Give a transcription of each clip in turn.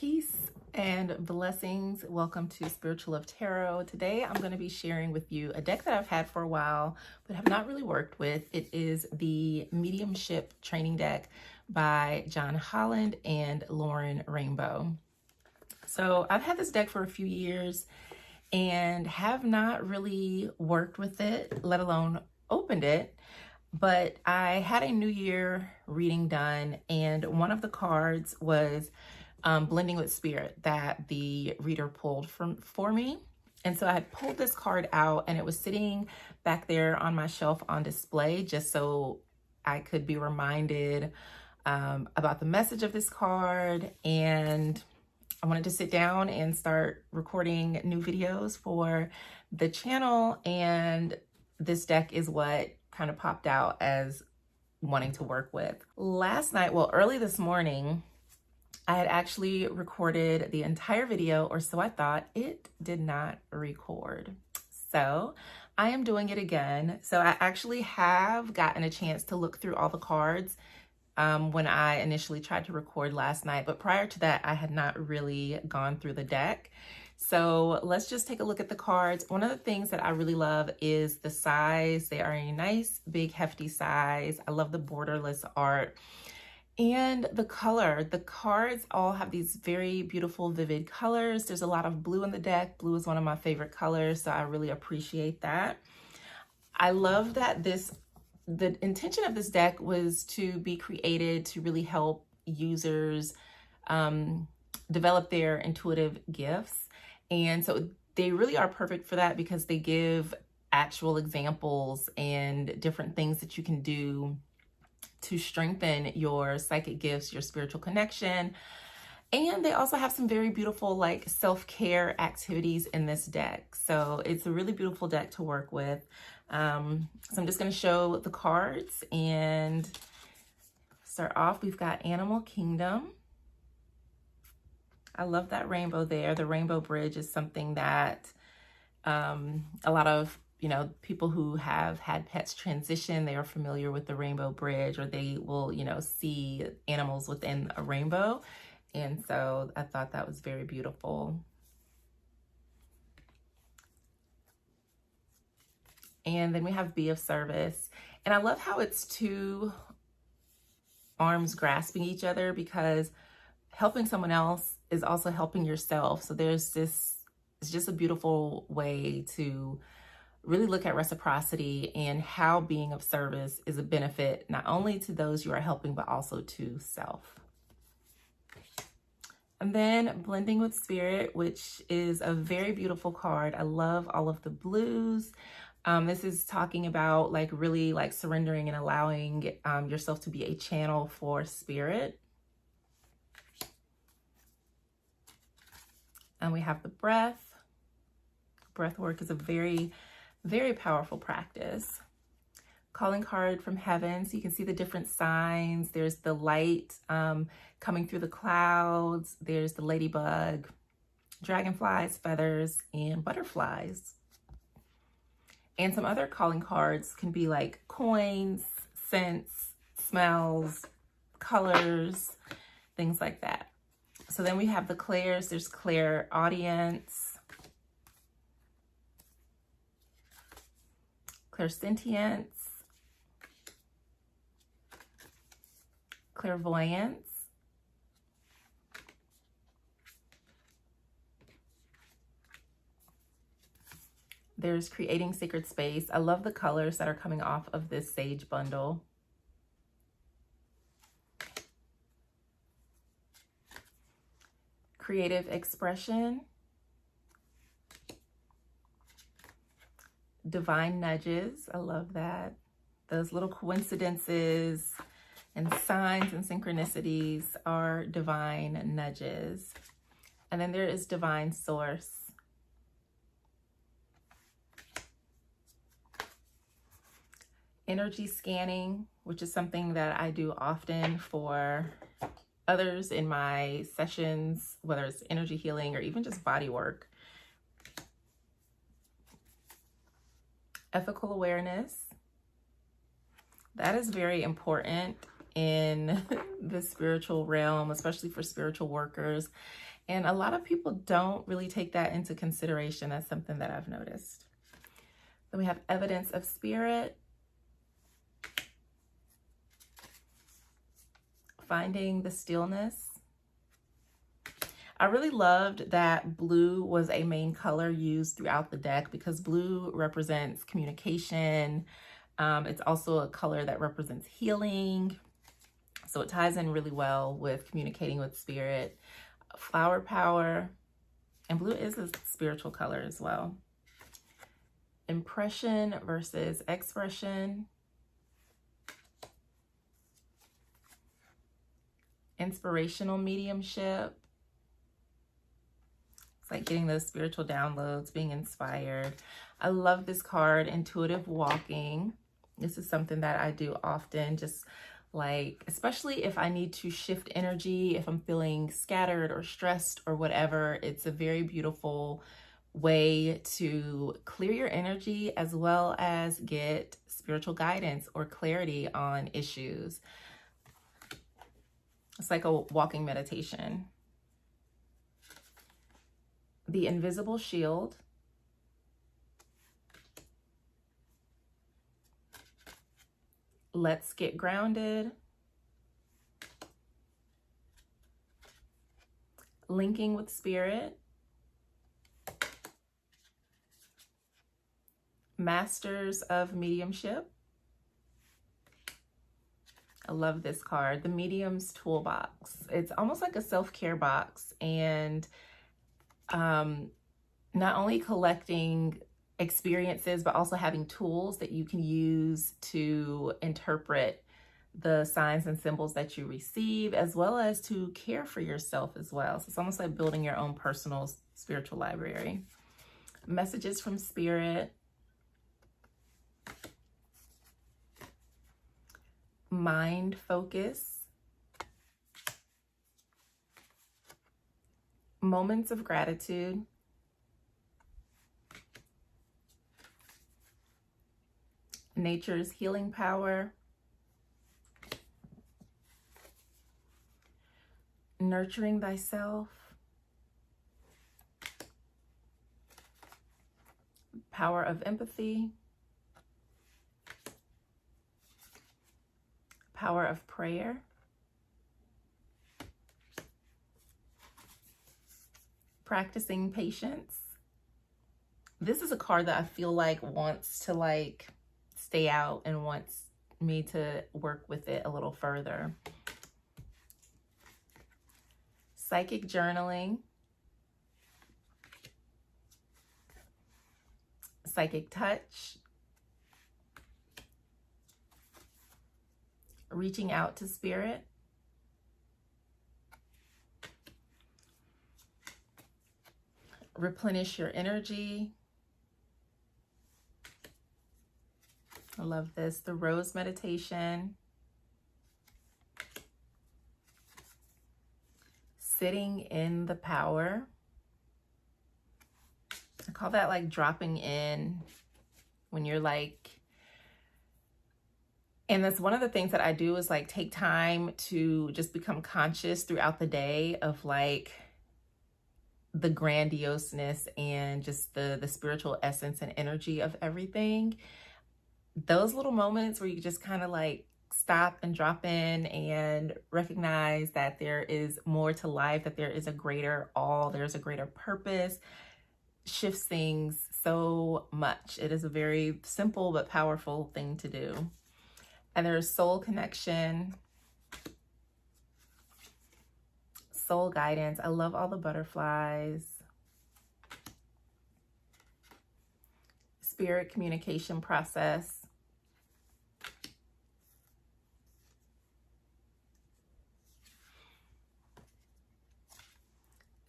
Peace and blessings. Welcome to Spiritual Love Tarot. Today I'm going to be sharing with you a deck that I've had for a while but have not really worked with. It is the Mediumship Training Deck by John Holland and Lauren Rainbow. So I've had this deck for a few years and have not really worked with it, let alone opened it. But I had a New Year reading done, and one of the cards was Blending with Spirit that the reader pulled for me. And so I had pulled this card out, and it was sitting back there on my shelf on display just so I could be reminded about the message of this card. And I wanted to sit down and start recording new videos for the channel, and this deck is what kind of popped out as wanting to work with. Last night, well, early this morning, I had actually recorded the entire video, or so I thought. It did not record. So I am doing it again. So I actually have gotten a chance to look through all the cards when I initially tried to record last night. But prior to that, I had not really gone through the deck. So let's just take a look at the cards. One of the things that I really love is the size. They are a nice, big, hefty size. I love the borderless art. And the color. The cards all have these very beautiful, vivid colors. There's a lot of blue in the deck. Blue is one of my favorite colors, so I really appreciate that. I love that the intention of this deck was to be created to really help users develop their intuitive gifts. And so they really are perfect for that because they give actual examples and different things that you can do to strengthen your psychic gifts, your spiritual connection. And they also have some very beautiful like self-care activities in this deck. So it's a really beautiful deck to work with. So I'm just going to show the cards and start off. We've got Animal Kingdom. I love that rainbow there. The rainbow bridge is something that a lot of people who have had pets transition, they are familiar with the rainbow bridge, or they will, see animals within a rainbow. And so I thought that was very beautiful. And then we have Be of Service. And I love how it's two arms grasping each other, because helping someone else is also helping yourself. So there's this, it's just a beautiful way to really look at reciprocity and how being of service is a benefit not only to those you are helping, but also to self. And then Blending with Spirit, which is a very beautiful card. I love all of the blues. This is talking about really surrendering and allowing yourself to be a channel for spirit. And we have the breath. Breath work is a very, very powerful practice. Calling card from heaven. So you can see the different signs. There's the light coming through the clouds. There's the ladybug, dragonflies, feathers, and butterflies. And some other calling cards can be like coins, scents, smells, colors, things like that. So then we have the clairs. There's clairaudience, clairsentience, clairvoyance, there's creating sacred space. I love the colors that are coming off of this sage bundle. Creative expression, divine nudges. I love that. Those little coincidences and signs and synchronicities are divine nudges. And then there is divine source. Energy scanning, which is something that I do often for others in my sessions, whether it's energy healing or even just body work. Ethical awareness. That is very important. in the spiritual realm, especially for spiritual workers. And a lot of people don't really take that into consideration. That's something that I've noticed. Then we have evidence of spirit. Finding the stillness. I really loved that blue was a main color used throughout the deck because blue represents communication. It's also a color that represents healing. So it ties in really well with communicating with spirit. Flower power. And blue is a spiritual color as well. Impression versus expression. Inspirational mediumship. It's like getting those spiritual downloads, being inspired. I love this card, intuitive walking. This is something that I do often, just like, especially if I need to shift energy, if I'm feeling scattered or stressed or whatever. It's a very beautiful way to clear your energy as well as get spiritual guidance or clarity on issues. It's like a walking meditation. The invisible shield. Let's get grounded. Linking with spirit. Masters of mediumship. I love this card, the Medium's Toolbox. It's almost like a self-care box, and not only collecting experiences, but also having tools that you can use to interpret the signs and symbols that you receive, as well as to care for yourself as well. So it's almost like building your own personal spiritual library. Messages from spirit. Mind focus. Moments of gratitude. Nature's healing power. Nurturing thyself. Power of empathy. Power of prayer. Practicing patience. This is a card that I feel like wants to stay out and wants me to work with it a little further. Psychic journaling. Psychic touch. Reaching out to spirit. Replenish your energy. I love this. The Rose Meditation. Sitting in the power. I call that like dropping in when you're and that's one of the things that I do is take time to just become conscious throughout the day of the grandioseness and just the spiritual essence and energy of everything. Those little moments where you just kind of stop and drop in and recognize that there is more to life, that there is a greater all, there's a greater purpose, shifts things so much. It is a very simple but powerful thing to do. And there's soul connection, soul guidance. I love all the butterflies. Spirit communication process.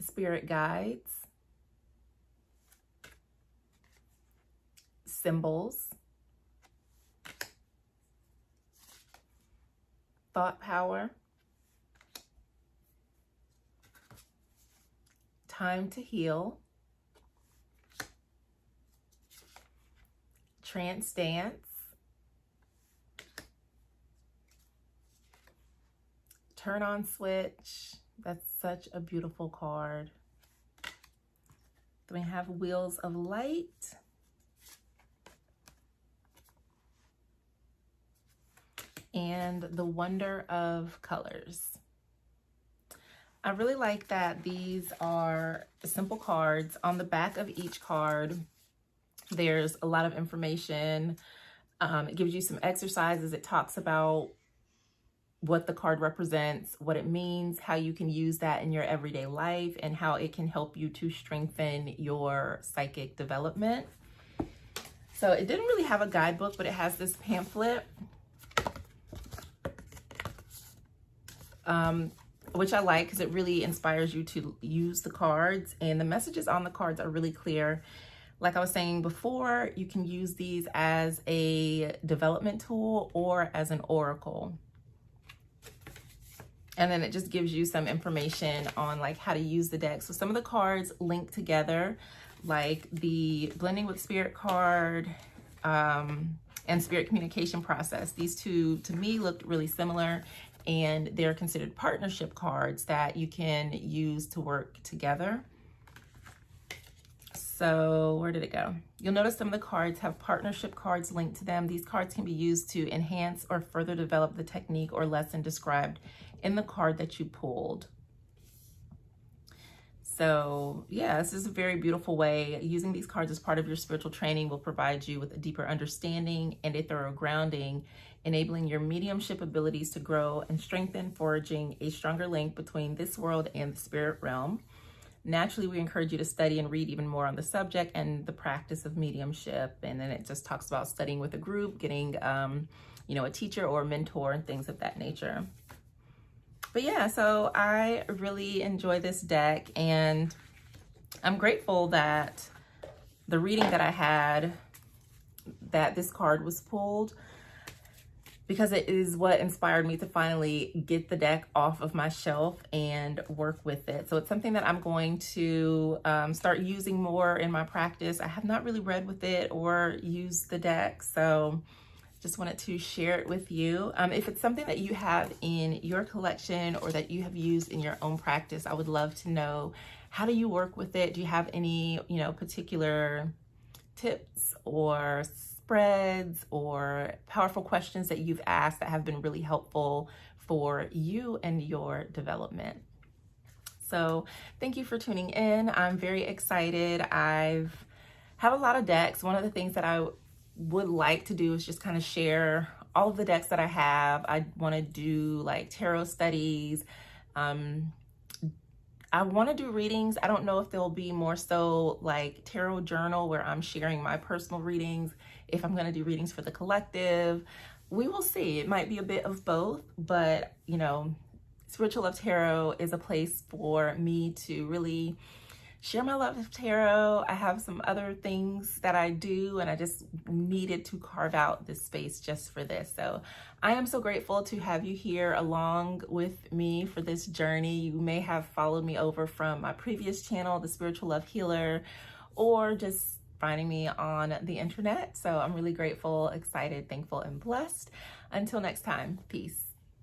Spirit guides. Symbols. Thought power. Time to heal. Trance dance. turn on switch. That's such a beautiful card. Then we have Wheels of Light. And the Wonder of Colors. I really like that these are simple cards. On the back of each card, there's a lot of information. It gives you some exercises. It talks about what the card represents, what it means, how you can use that in your everyday life, and how it can help you to strengthen your psychic development. So it didn't really have a guidebook, but it has this pamphlet, which I like because it really inspires you to use the cards, and the messages on the cards are really clear. Like I was saying before, you can use these as a development tool or as an oracle. And then it just gives you some information on like how to use the deck. So some of the cards link together, like the Blending with Spirit card and Spirit Communication Process. These two, to me, looked really similar, and they're considered partnership cards that you can use to work together. So where did it go? You'll notice some of the cards have partnership cards linked to them. These cards can be used to enhance or further develop the technique or lesson described in the card that you pulled. So yeah, this is a very beautiful way. Using these cards as part of your spiritual training will provide you with a deeper understanding and a thorough grounding, enabling your mediumship abilities to grow and strengthen, forging a stronger link between this world and the spirit realm. Naturally, we encourage you to study and read even more on the subject and the practice of mediumship. And then it just talks about studying with a group, getting, a teacher or a mentor and things of that nature. But yeah, so I really enjoy this deck, and I'm grateful that the reading that I had, that this card was pulled, because it is what inspired me to finally get the deck off of my shelf and work with it. So it's something that I'm going to start using more in my practice. I have not really read with it or used the deck, so just wanted to share it with you. If it's something that you have in your collection or that you have used in your own practice, I would love to know, how do you work with it? Do you have any, particular tips or spreads or powerful questions that you've asked that have been really helpful for you and your development? So thank you for tuning in. I'm very excited. I have a lot of decks. One of the things that I would like to do is just kind of share all of the decks that I have. I want to do like tarot studies. I want to do readings. I don't know if they'll be more so like tarot journal where I'm sharing my personal readings, if I'm going to do readings for the collective. We will see. It might be a bit of both, but Spiritual Love Tarot is a place for me to really share my love of tarot. I have some other things that I do, and I just needed to carve out this space just for this. So I am so grateful to have you here along with me for this journey. You may have followed me over from my previous channel, The Spiritual Love Healer, or just finding me on the internet. So I'm really grateful, excited, thankful, and blessed. Until next time, peace.